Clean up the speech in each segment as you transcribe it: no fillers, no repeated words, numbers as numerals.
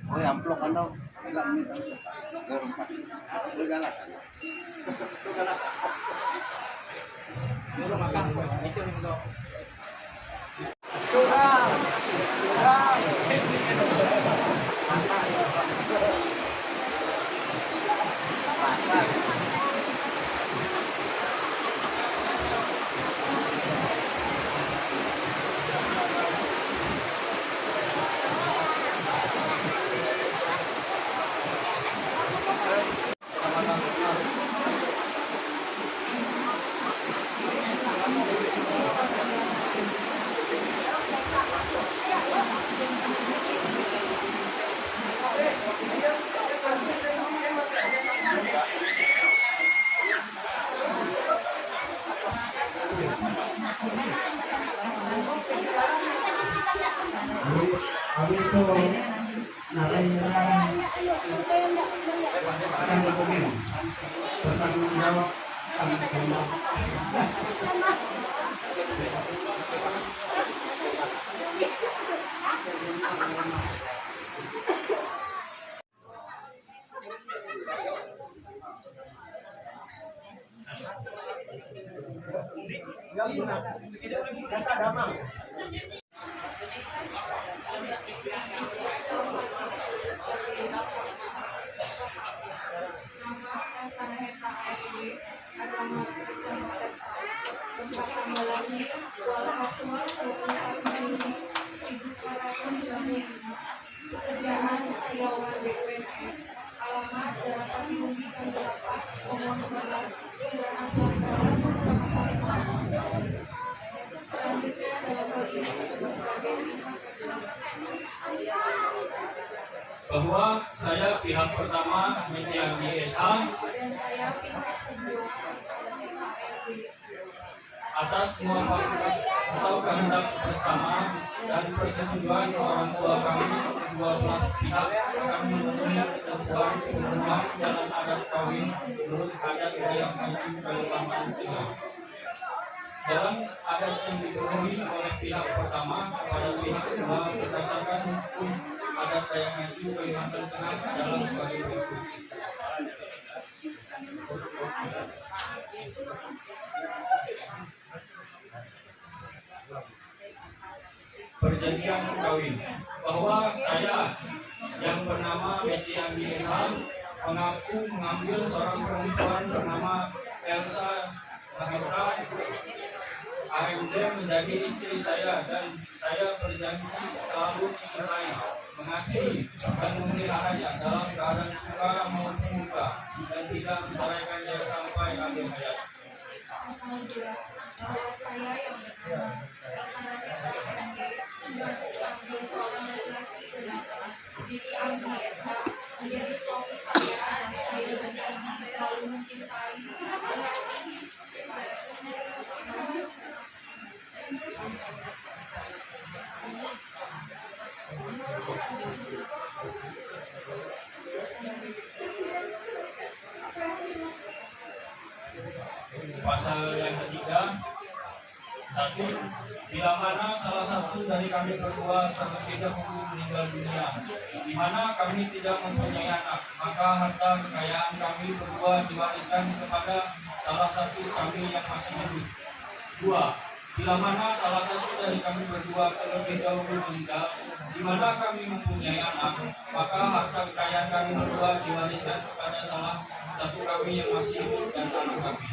Oh, amplop kan dong. Ilang menit ang dorong pas. Galak. Dulu makan, itu dulu. Curang. Curang. Mantap. Kami itu narayaan akan dokumen bertanggung jawab akan kehendak. Pekerjaan karyawan BUMN, alamat Jalan Pati Kandelapak, Omong Semarang, Kelurahan Selangkara, Kecamatan Semarang. Selanjutnya dalam hal ini disebut sebagai bahwa saya pihak pertama Menciandi SH dan saya pihak kedua atas semua fakta atau kehendak bersama dan persetujuan orang tua kami kedua belah pihak akan memenuhi ketentuan rumah jalan adat kawin menurut adat yang maju Kalimantan Tengah. Jalan adat yang dipenuhi oleh pihak pertama kepada pihak kedua berdasarkan hukum adat yang maju Kalimantan Tengah adalah sebagai berikut. Perjanjian kawin bahwa saya yang bernama Menciandi Esa mengaku mengambil seorang perempuan bernama Elsa Maheta AMD menjadi istri saya dan saya berjanji selalu mencintai, mengasihi dan memeliharanya dalam keadaan suka maupun duka dan tidak menceraikannya sampai akhir hayat. bahwa saya yang bernama Elsa Maheta AMD mengambil seorang laki-laki bernama Menciandi Esa menjadi suami saya dan saya berjanji selalu mencintai, mengasihi. Pasal yang ketiga, 1. Bila mana salah satu dari kami berdua terlebih dahulu meninggal dunia, di mana kami tidak mempunyai anak, maka harta kekayaan kami berdua diwariskan kepada salah satu kami yang masih hidup. 2. Bila mana salah satu dari kami berdua terlebih dahulu meninggal, di mana kami mempunyai anak, maka harta kekayaan kami berdua diwariskan kepada salah satu kami yang masih hidup dan anak kami.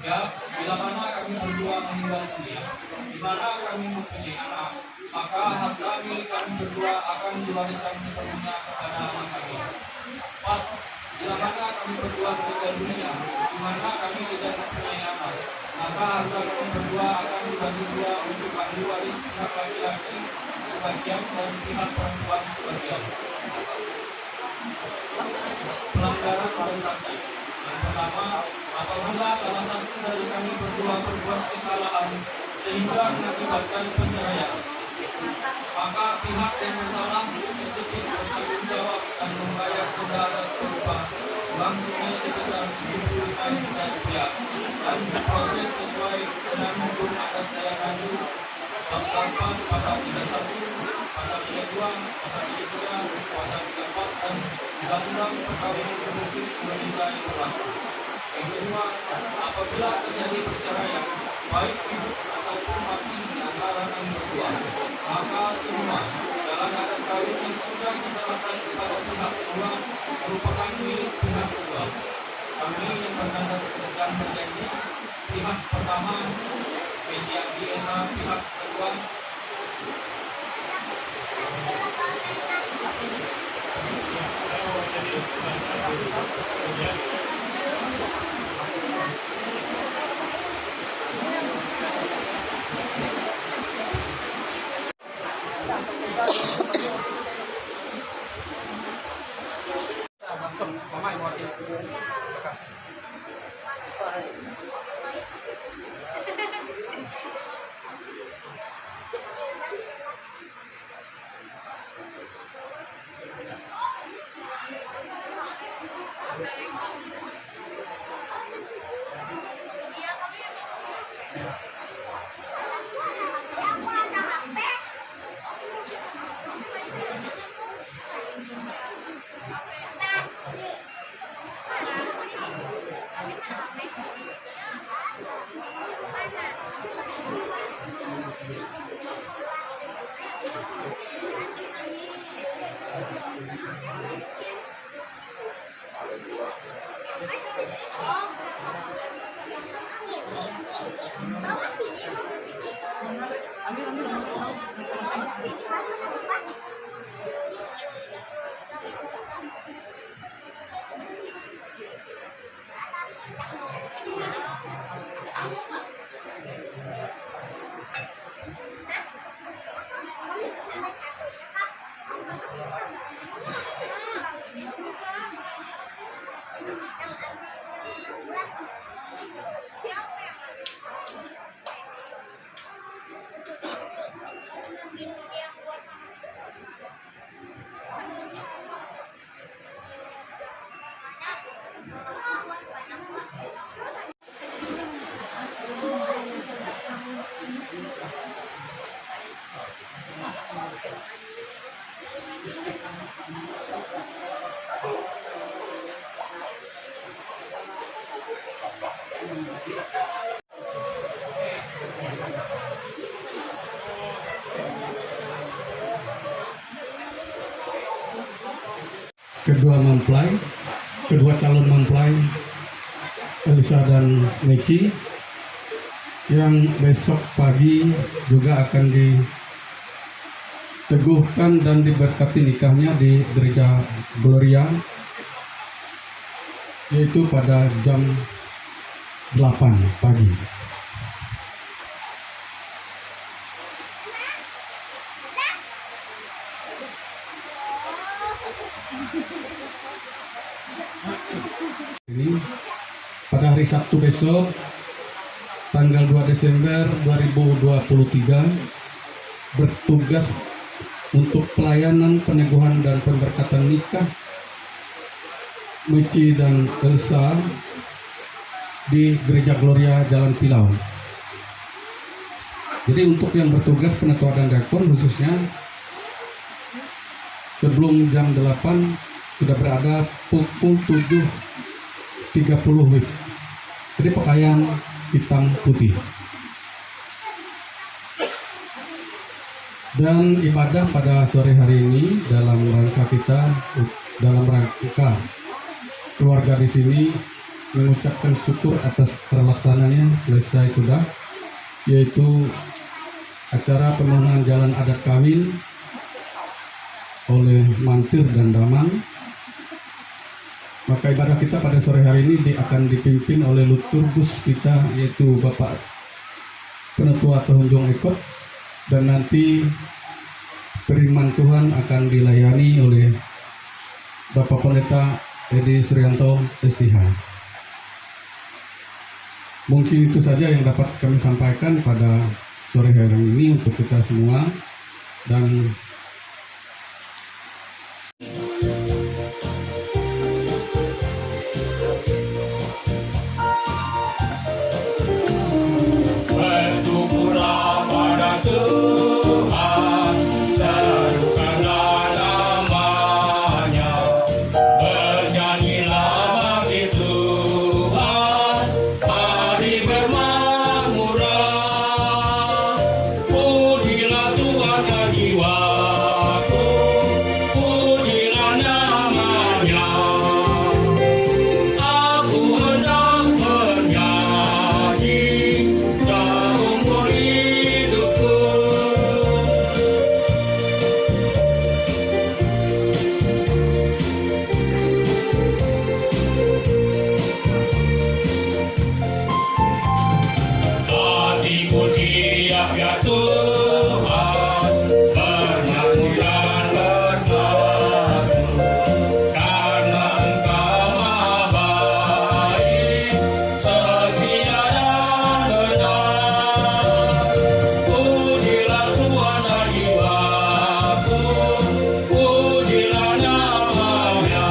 3. Bila mana kami berdua meninggal dunia, di mana kami mempunyai anak, maka harta milik kami berdua akan diwariskan sepenuhnya kepada anak kami. 4. Bila mana kami berdua meninggal dunia, di mana kami tidak mempunyai anak, maka harta kami berdua akan dibagi dua untuk ahli waris pihak laki-laki sebagian dan pihak perempuan sebagian. 5. kedua berbuat kesalahan sehingga mengakibatkan perceraian, maka pihak yang bersalah tersebut bertanggung jawab dan membayar denda atas berupa uang tunai sebesar Rp75 juta dan diproses sesuai dengan hukum adat daya lanjut bab 8 pasal 31, pasal 32, pasal 33, pasal 34 dan Undang-Undang Perkawinan Republik Indonesia yang berlaku. Yang kedua, apabila terjadi perceraian, baik hidup ataupun mati di antara kami berdua, maka semua dalam adat kawin yang sudah diserahkan kepada pihak kedua merupakan milik pihak kedua. Kami yang berjanji, pihak pertama PJAG-SH, pihak kedua kedua calon mempelai Elisa dan Meci yang besok pagi juga akan diteguhkan dan diberkati nikahnya di Gereja Gloria, yaitu pada jam 8 pagi. Ini pada hari Sabtu besok tanggal 2 Desember 2023 bertugas untuk pelayanan peneguhan dan pemberkatan nikah Meci dan Elsa di Gereja Gloria Jalan Pilau. Jadi untuk yang bertugas penatua dan diakon khususnya sebelum jam 8 sudah berada pukul 7.30 WIB. Jadi pakaian hitam putih. Dan ibadah pada sore hari ini dalam rangka keluarga di sini mengucapkan syukur atas terlaksananya selesai sudah, yaitu acara pemohonan jalan adat kawin oleh mantir dan daman. Maka ibadah kita pada sore hari ini akan dipimpin oleh liturgus kita, yaitu Bapak Penatua Tohonjong Ekot, dan nanti firman Tuhan akan dilayani oleh Bapak Pendeta Edi Suryanto STH. Mungkin itu saja yang dapat kami sampaikan pada sore hari ini untuk kita semua, dan Bersyukurlah pada Tuhan, serukanlah namanya, bernyanyilah bagi Tuhan, mari bermakmurlah. Pujilah Tuhan ya jiwaku, pujilah namanya. Aku hendak bernyanyi seumur hidupku. Hatiku siap ya Tuhan, bernyanyi dan bertakbir, karena Engkau Maha baik, setia dan benar. Pujilah Tuhan dan jiwaku, pujilah namanya.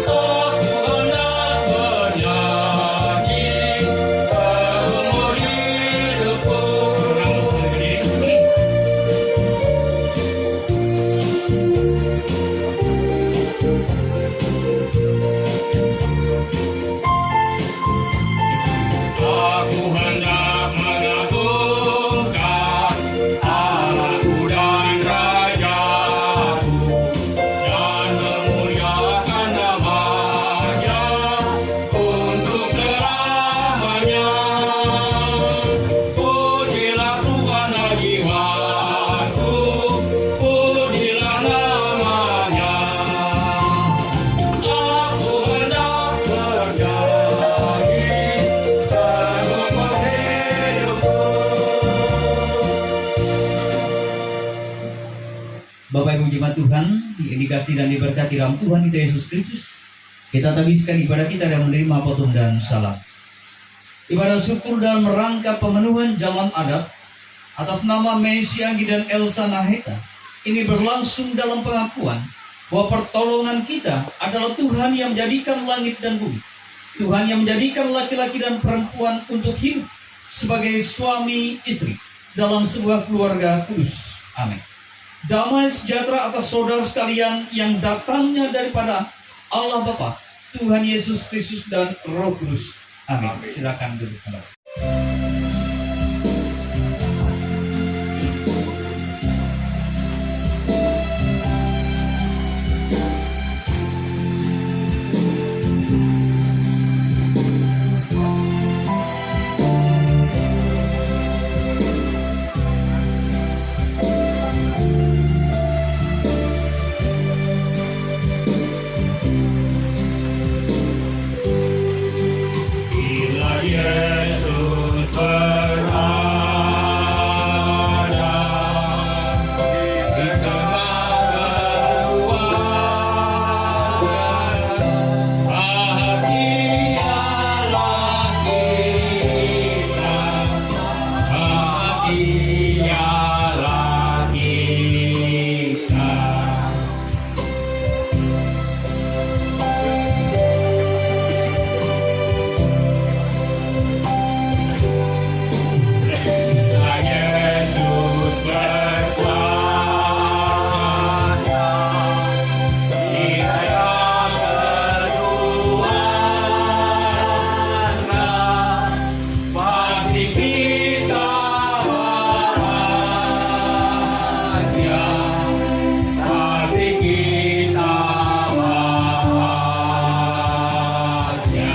Aku hendak bernyanyi seumur hidupku. Aku hendak mengagungkan Allahku dan Rajaku, dan memuliakan namanya untuk selamanya. Pujilah Tuhan dan jiwaku, pujilah namanya. Aku hendak bernyanyi seumur hidupku. Bapak Ibu jemaat Tuhan, yang dikasih dan diberkati dalam Tuhan kita Yesus Kristus, kita habiskan ibadah kita dan menerima potong dan salam. Ibadah syukur dalam rangka pemenuhan jalan adat atas nama Messi Anggi dan Elsa Naheta ini berlangsung dalam pengakuan bahwa pertolongan kita adalah Tuhan yang menjadikan langit dan bumi, Tuhan yang menjadikan laki-laki dan perempuan untuk hidup sebagai suami istri dalam sebuah keluarga kudus. Amin. Damai sejahtera atas saudara sekalian yang datangnya daripada Allah Bapa, Tuhan Yesus Kristus dan Roh Kudus. Amin. Silakan duduk kembali. Bila Yesus berada di tengah keluarga, bahagialah kita, bahagialah kita. Bila Yesus berkuasa di tengah keluarga, pasti kita bahagia, pasti kita bahagia.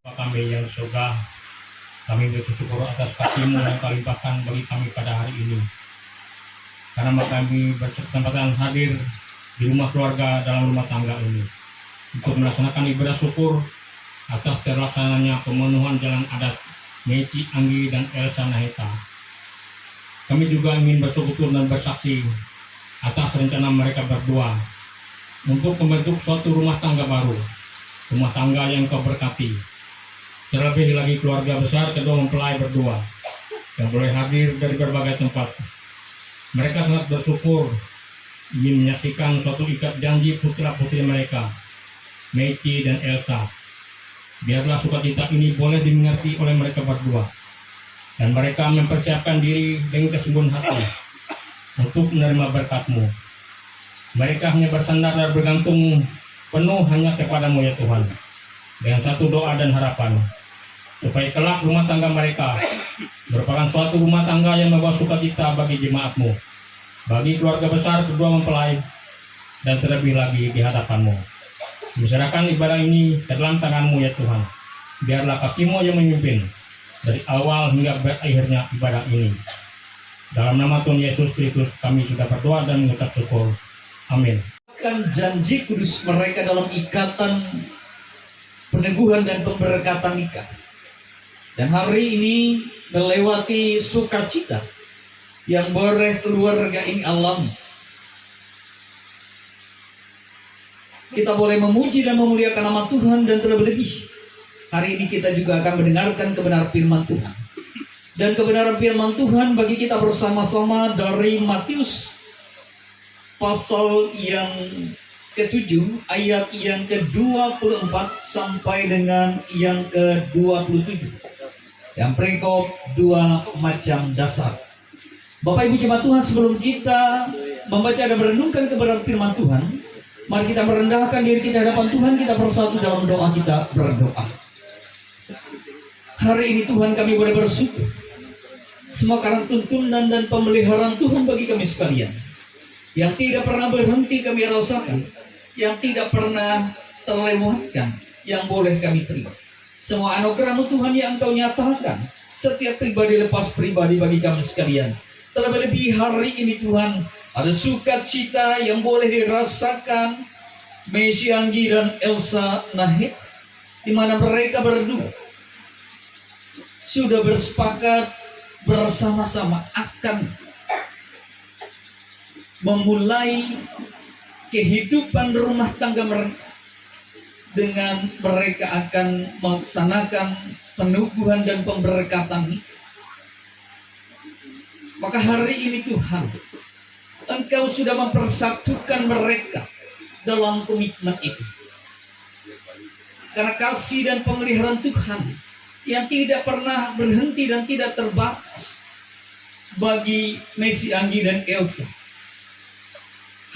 Bapa kami yang di surga, kami bersyukur atas kasih-Mu yang Kau limpahkan bagi kami pada hari ini. Karena kami berkesempatan hadir di rumah keluarga dalam rumah tangga ini untuk melaksanakan ibadah syukur atas terlaksananya pemenuhan jalan adat Meci Anggi dan Elsa Naheta. Kami juga ingin bersyukur dan bersaksi atas rencana mereka berdua untuk membentuk suatu rumah tangga baru rumah tangga yang Kau berkati. Terlebih lagi keluarga besar kedua mempelai berdua yang boleh hadir dari berbagai tempat. Mereka sangat bersyukur ingin menyaksikan suatu ikat janji putra-putri mereka, Meici dan Elsa. Biarlah sukacita ini boleh dimengerti oleh mereka berdua, dan mereka mempersiapkan diri dengan kesungguhan hati untuk menerima berkat-Mu. Mereka hanya bersandar dan bergantung penuh hanya kepadamu ya Tuhan, dengan satu doa dan harapan, supaya kelak rumah tangga mereka merupakan suatu rumah tangga yang membawa sukacita bagi jemaat-Mu, bagi keluarga besar kedua mempelai, dan terlebih lagi di hadapan-Mu. Menyerahkan ibadah ini ke dalam tangan-Mu ya Tuhan. Biarlah kasih-Mu yang memimpin dari awal hingga berakhirnya ibadah ini. Dalam nama Tuhan Yesus Kristus kami sudah berdoa dan mengucap syukur. Amin. Kan janji kudus mereka dalam ikatan peneguhan dan pemberkatan nikah. Dan hari ini melewati sukacita yang boleh keluarga ini alami. Kita boleh memuji dan memuliakan nama Tuhan, dan terlebih hari ini kita juga akan mendengarkan kebenaran firman Tuhan. Dan kebenaran firman Tuhan bagi kita bersama-sama dari Matius pasal yang ke-7 ayat yang ke-24 sampai dengan yang ke-27. Yang perikop dua macam dasar. Bapak Ibu jemaat Tuhan, sebelum kita membaca dan merenungkan kebenaran firman Tuhan, mari kita merendahkan diri kita hadapan Tuhan. Kita bersatu dalam doa, kita berdoa. Hari ini Tuhan kami boleh bersyukur semua karena tuntunan dan pemeliharaan Tuhan bagi kami sekalian, yang tidak pernah berhenti kami rasakan, yang tidak pernah terlewatkan, yang boleh kami terima. Semua anugerah-Mu Tuhan yang Engkau nyatakan setiap pribadi lepas pribadi bagi kami sekalian. Terlebih hari ini Tuhan, ada sukacita yang boleh dirasakan Meici Anggi dan Elsa Nahid, di mana mereka berdua sudah bersepakat bersama-sama akan memulai kehidupan rumah tangga mereka, dengan mereka akan melaksanakan peneguhan dan pemberkatan. Maka hari ini Tuhan, Engkau sudah mempersatukan mereka dalam komitmen itu. Karena kasih dan pemeliharaan Tuhan yang tidak pernah berhenti dan tidak terbatas bagi Meici Anggi dan Elsa.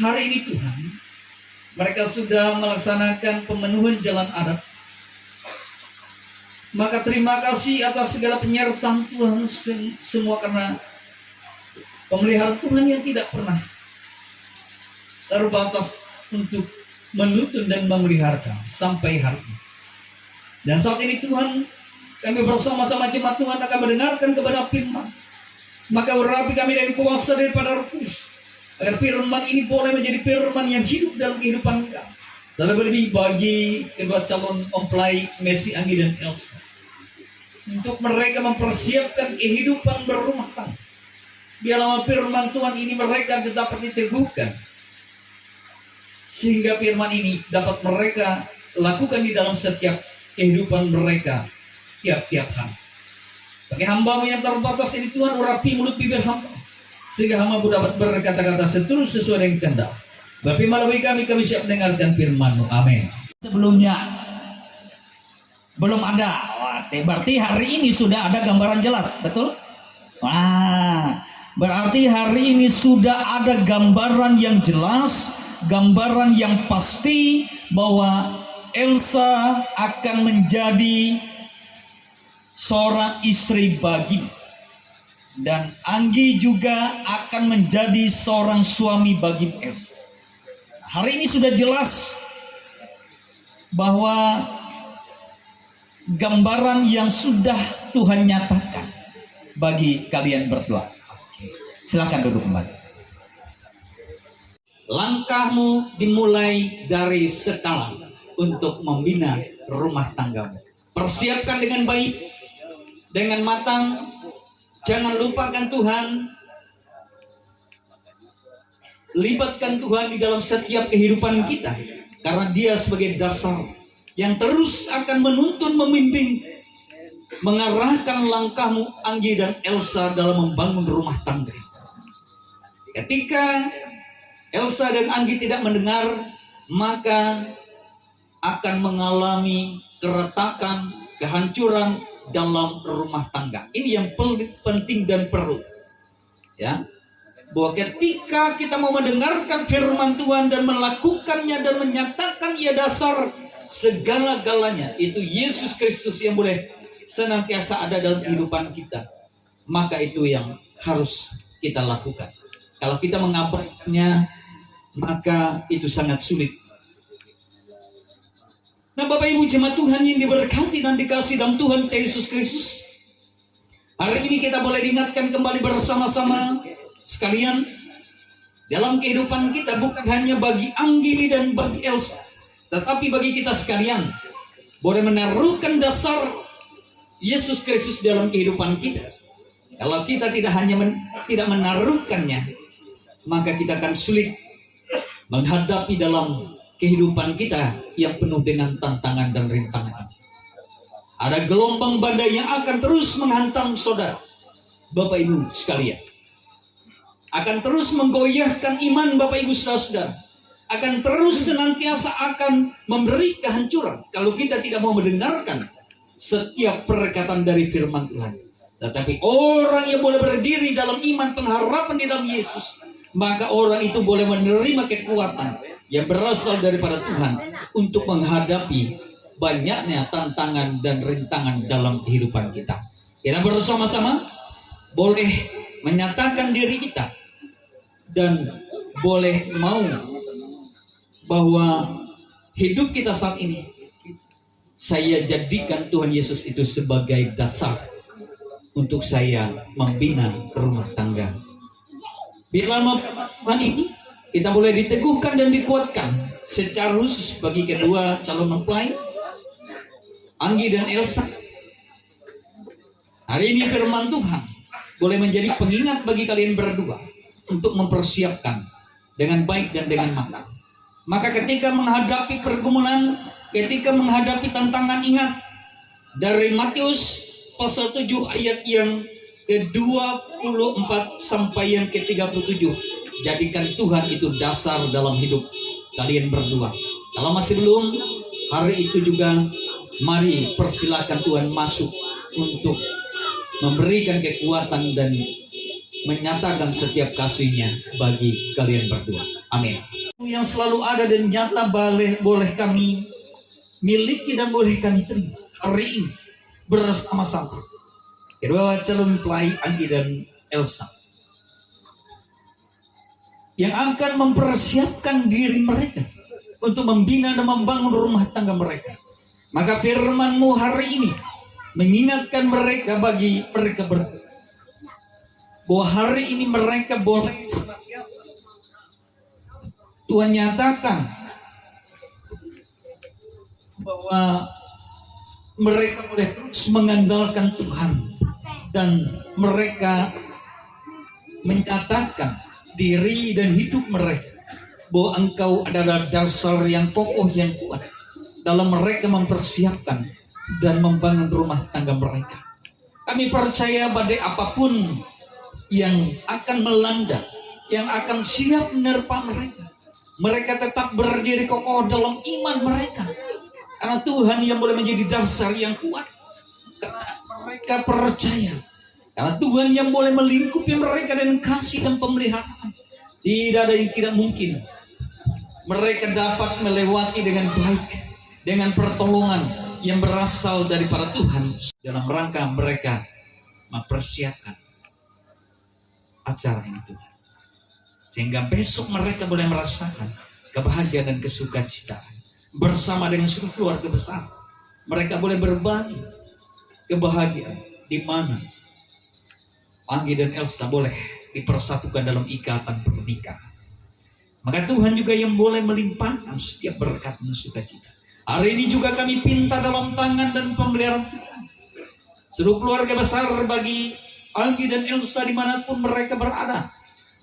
Hari ini Tuhan, mereka sudah melaksanakan pemenuhan jalan adat. Maka terima kasih atas segala penyertaan Tuhan semua, karena pemeliharaan Tuhan yang tidak pernah terbatas untuk menuntun dan memelihara sampai hari ini. Dan saat ini Tuhan, kami bersama-sama jemaat Tuhan akan mendengarkan kepada firman. Maka urapi kami dengan kuasa daripada Roh Kudus, agar firman ini boleh menjadi firman yang hidup dalam kehidupan kami. Terlebih bagi kedua calon mempelai Meici Anggi dan Elsa, untuk mereka mempersiapkan kehidupan berumah tangga. Biarlah firman Tuhan ini mereka dapat diteguhkan, sehingga firman ini dapat mereka lakukan di dalam setiap kehidupan mereka tiap-tiap hari. Bagi hamba-Mu yang terbatas ini Tuhan, urapi mulut bibir hamba, sehingga hamba-Mu dapat berkata-kata seterus sesuai dengan kehendak. Bapa melalui kami siap mendengarkan firman-Mu. Amin. Sebelumnya belum ada. Berarti hari ini sudah ada gambaran jelas, betul? Wah, berarti hari ini sudah ada gambaran yang jelas, gambaran yang pasti bahwa Elsa akan menjadi seorang istri bagimu, dan Anggi juga akan menjadi seorang suami bagi Elsa. Hari ini sudah jelas bahwa gambaran yang sudah Tuhan nyatakan bagi kalian berdua. Silakan duduk kembali. Langkahmu dimulai dari sekarang untuk membina rumah tanggamu. Persiapkan dengan baik, dengan matang. Jangan lupakan Tuhan. Libatkan Tuhan di dalam setiap kehidupan kita, karena Dia sebagai dasar yang terus akan menuntun, membimbing, mengarahkan langkahmu Anggi dan Elsa dalam membangun rumah tangga. Ketika Elsa dan Anggi tidak mendengar, maka akan mengalami keretakan, kehancuran dalam rumah tangga. Ini yang penting dan perlu, ya, bahwa ketika kita mau mendengarkan firman Tuhan dan melakukannya dan menyatakan ia dasar segala-galanya, itu Yesus Kristus yang boleh senantiasa ada dalam kehidupan kita, maka itu yang harus kita lakukan. Kalau kita mengabaikannya, maka itu sangat sulit. Nah, Bapak Ibu jemaat Tuhan yang diberkati dan dikasihi dalam Tuhan Yesus Kristus, hari ini kita boleh diingatkan kembali bersama-sama sekalian, dalam kehidupan kita bukan hanya bagi Anggi dan bagi Elsa, tetapi bagi kita sekalian boleh menaruhkan dasar Yesus Kristus dalam kehidupan kita. Kalau kita tidak tidak menaruhkannya, maka kita akan sulit menghadapi dalam kehidupan kita yang penuh dengan tantangan dan rintangan. Ada gelombang badai yang akan terus menghantam saudara, Bapak Ibu sekalian, akan terus menggoyahkan iman Bapak Ibu saudara-saudara, akan terus senantiasa akan memberi kehancuran kalau kita tidak mau mendengarkan setiap perkataan dari firman Tuhan. Tetapi orang yang boleh berdiri dalam iman pengharapan di dalam Yesus, maka orang itu boleh menerima kekuatan yang berasal daripada Tuhan untuk menghadapi banyaknya tantangan dan rintangan dalam kehidupan kita. Kita bersama-sama boleh menyatakan diri kita dan boleh mau bahwa hidup kita saat ini saya jadikan Tuhan Yesus itu sebagai dasar untuk saya membina rumah tangga. Bila Tuhan ini kita boleh diteguhkan dan dikuatkan secara khusus bagi kedua calon mempelai, Anggi dan Elsa. Hari ini firman Tuhan boleh menjadi pengingat bagi kalian berdua untuk mempersiapkan dengan baik dan dengan matang. Maka ketika menghadapi pergumulan, ketika menghadapi tantangan, ingat dari Matius pasal 7 ayat yang ke-24 sampai yang ke-37. Jadikan Tuhan itu dasar dalam hidup kalian berdua. Kalau masih belum, hari itu juga mari persilakan Tuhan masuk untuk memberikan kekuatan dan menyatakan setiap kasih-Nya bagi kalian berdua. Amin. Yang selalu ada dan nyata boleh kami miliki dan boleh kami terima hari ini bersama-sama kedua calon mempelai Anggi dan Elsa, yang akan mempersiapkan diri mereka untuk membina dan membangun rumah tangga mereka. Maka firman-Mu hari ini mengingatkan mereka bagi mereka berdua, bahwa hari ini mereka boleh Tuhan nyatakan bahwa mereka boleh terus mengandalkan Tuhan, dan mereka menyatakan diri dan hidup mereka bahwa Engkau adalah dasar yang kokoh yang kuat dalam mereka mempersiapkan dan membangun rumah tangga mereka. Kami percaya badai apapun yang akan melanda, yang akan siap menerpa mereka, mereka tetap berdiri kokoh dalam iman mereka, karena Tuhan yang boleh menjadi dasar yang kuat. Karena mereka percaya, karena Tuhan yang boleh melingkupi mereka dengan kasih dan pemeliharaan. Tidak ada yang tidak mungkin. Mereka dapat melewati dengan baik, dengan pertolongan yang berasal daripada Tuhan, dalam rangka mereka mempersiapkan acara ini Tuhan. Sehingga besok mereka boleh merasakan kebahagiaan dan kesukacitaan bersama dengan seluruh keluarga besar. Mereka boleh berbagi kebahagiaan di mana Anggi dan Elsa boleh dipersatukan dalam ikatan pernikahan. Maka Tuhan juga yang boleh melimpahkan setiap berkat dan sukacita. Hari ini juga kami pinta dalam tangan dan pemeliharaan Tuhan seluruh keluarga besar bagi Anggi dan Elsa dimanapun mereka berada,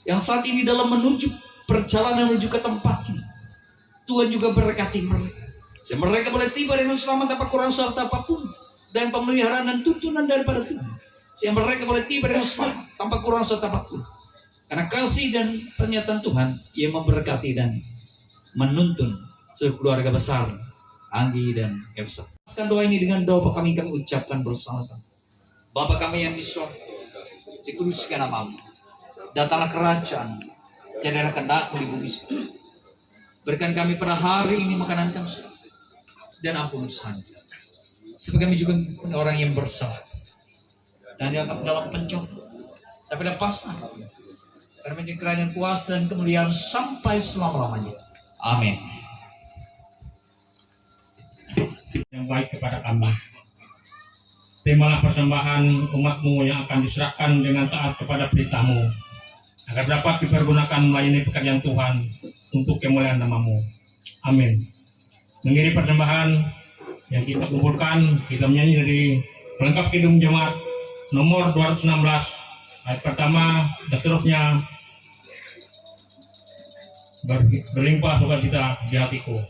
yang saat ini dalam menuju perjalanan menuju ke tempat ini. Tuhan juga berkati mereka. Sehingga mereka boleh tiba dengan selamat tanpa kurang serta apapun, dan pemeliharaan dan tuntunan daripada Tuhan. Sehingga mereka boleh tiba dengan selamat tanpa kurang serta apapun. Karena kasih dan pernyataan Tuhan yang memberkati dan menuntun seluruh keluarga besar Anggi dan Elsa. Doa ini dengan doa kami ucapkan bersama-sama. Bapa kami yang di surga, dikuduskan namamu. Datanglah kerajaan, jadilah kehendak-Mu di bumi seperti. Berikan kami pada hari ini makanan kami dan ampun dosa. Sebab kami juga orang yang bersalah dan dianggap dalam pencobaan, tapi lepaslah karena menjadi kerajaan kuasa dan kemuliaan sampai selama-lamanya. Amin. Yang baik kepada kami. Terimalah persembahan umat-Mu yang akan diserahkan dengan taat kepada perintah-Mu, agar dapat dipergunakan melayani pekerjaan Tuhan untuk kemuliaan nama-Mu. Amin. Mengirim persembahan yang kita kumpulkan, kita menyanyi dari pelengkap Kidung Jemaat nomor 216 ayat pertama dan seterusnya. Berlimpah sukacita di hatiku.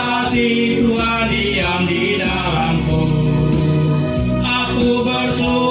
Kasih Tuhan diam di dalamku. Aku bersyukur.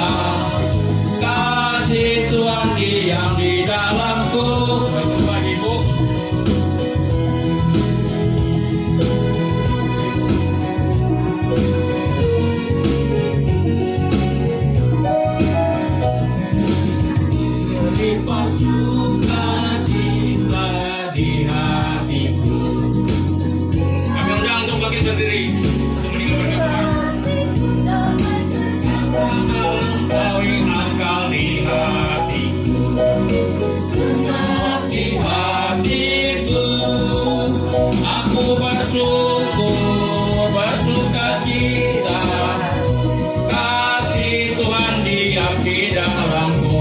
sukacita, kasih Tuhan diam di dalamku. Bapak Ibu, limpah sukacita di hatiku. Kami undang untuk bangkit berdiri untuk meninggalkan Tuhan. Engkau yang akal di hatiku, di hatiku, aku bersyukur, bersukacita, kasih Tuhan diam di dalamku.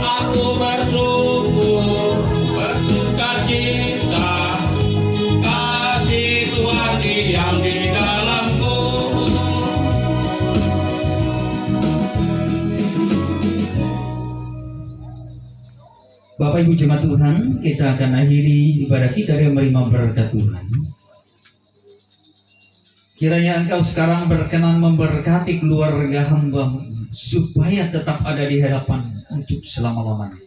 Aku bersyukur, bersukacita, kasih Tuhan diam di dalamku. Bapak Ibu jemaat Tuhan, kita akan akhiri ibadah kita dengan menerima berkat Tuhan. Kiranya Engkau sekarang berkenan memberkati keluarga hamba-Mu supaya tetap ada di hadapan untuk selama-lamanya.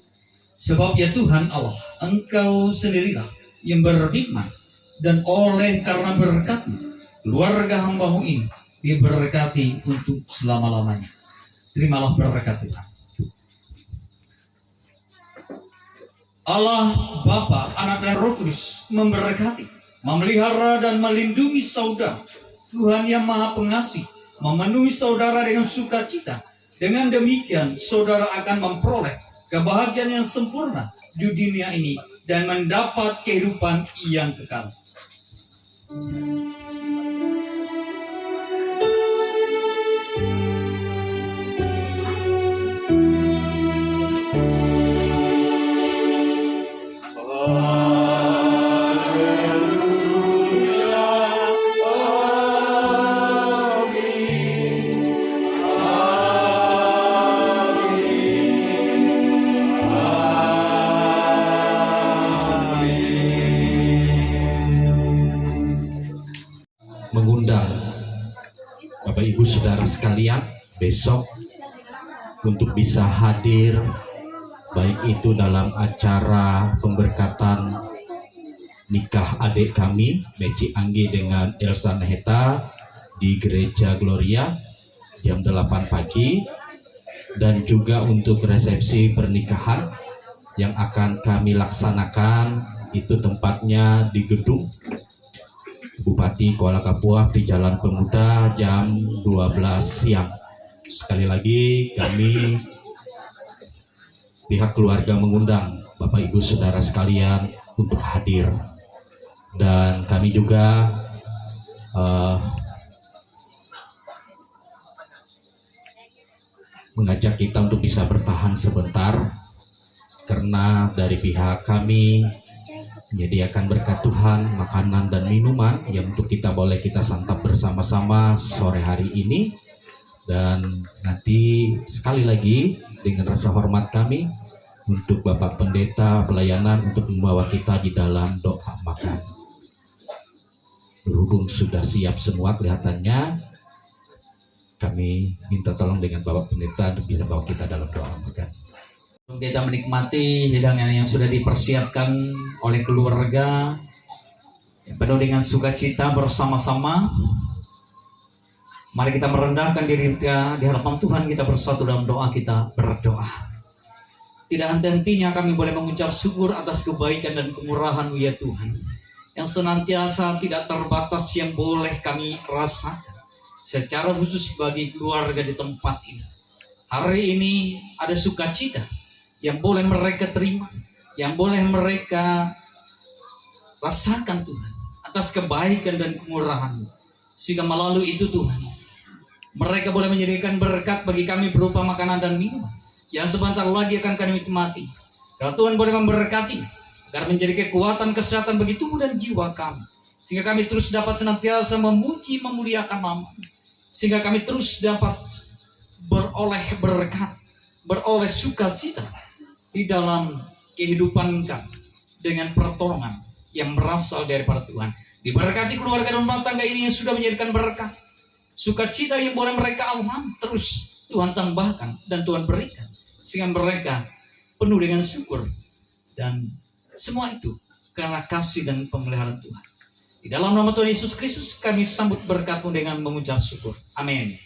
Sebab ya Tuhan Allah, Engkau sendirilah yang berhikmat, dan oleh karena berkat-Mu, keluarga hamba-Mu ini diberkati untuk selama-lamanya. Terimalah berkat Tuhan. Allah Bapa, Anak dan Roh Kudus memberkati, memelihara dan melindungi saudara. Tuhan yang Maha Pengasih memenuhi saudara dengan sukacita. Dengan demikian saudara akan memperoleh kebahagiaan yang sempurna di dunia ini dan mendapat kehidupan yang kekal. Mengundang Bapak Ibu Saudara sekalian besok untuk bisa hadir, baik itu dalam acara pemberkatan nikah adik kami Meci Anggi dengan Elsa Neheta di Gereja Gloria jam 8 pagi, dan juga untuk resepsi pernikahan yang akan kami laksanakan itu tempatnya di gedung Bupati Kuala Kapuas di Jalan Pemuda jam 12 siang. Sekali lagi kami pihak keluarga mengundang Bapak Ibu Saudara sekalian untuk hadir, dan kami juga mengajak kita untuk bisa bertahan sebentar, karena dari pihak kami menyediakan berkat Tuhan, makanan dan minuman yang untuk kita boleh kita santap bersama-sama sore hari ini. Dan nanti sekali lagi dengan rasa hormat kami untuk Bapak Pendeta pelayanan untuk membawa kita di dalam doa makan. Berhubung sudah siap semua kelihatannya, kami minta tolong dengan Bapak Pendeta untuk bisa bawa kita dalam doa makan. Kita menikmati hidangan yang sudah dipersiapkan oleh keluarga yang penuh dengan sukacita bersama-sama. Mari kita merendahkan diri kita di hadapan Tuhan, kita bersatu dalam doa, kita berdoa. Tidak henti-hentinya kami boleh mengucap syukur atas kebaikan dan kemurahan-Mu ya Tuhan, yang senantiasa tidak terbatas yang boleh kami rasakan secara khusus bagi keluarga di tempat ini. Hari ini ada sukacita yang boleh mereka terima, yang boleh mereka rasakan Tuhan atas kebaikan dan kemurahan-Mu. Sehingga melalui itu Tuhan, mereka boleh menyediakan berkat bagi kami berupa makanan dan minuman yang sebentar lagi akan kami nikmati. Kalau Tuhan boleh memberkati agar menjadi kekuatan kesehatan bagi tubuh dan jiwa kami, sehingga kami terus dapat senantiasa memuji memuliakan nama-Mu, sehingga kami terus dapat beroleh berkat, beroleh sukacita di dalam kehidupan kami dengan pertolongan yang berasal daripada Tuhan. Diberkati keluarga dan rumah tangga ini yang sudah menjadikan berkat, sukacita yang boleh mereka alami terus Tuhan tambahkan dan Tuhan berikan sehingga mereka penuh dengan syukur, dan semua itu karena kasih dan pemeliharaan Tuhan. Di dalam nama Tuhan Yesus Kristus kami sambut berkat-Mu dengan mengucap syukur. Amin.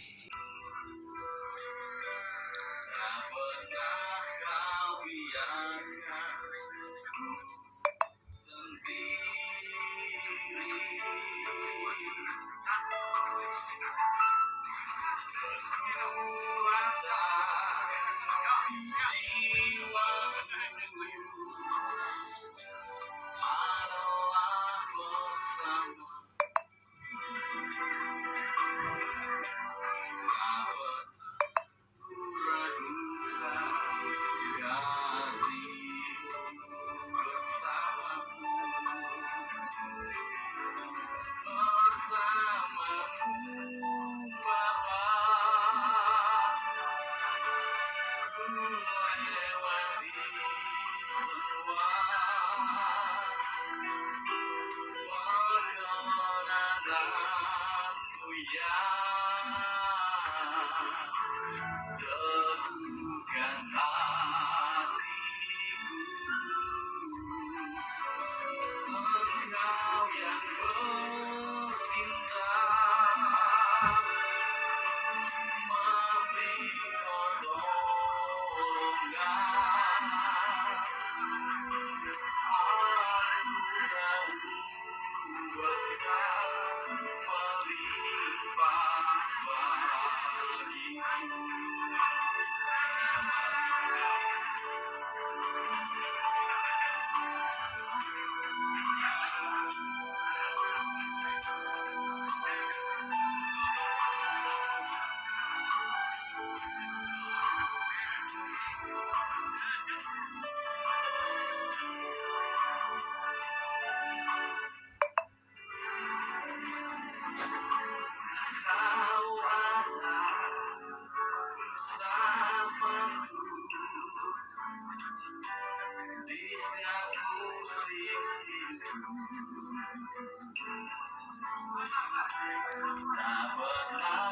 Tak pernah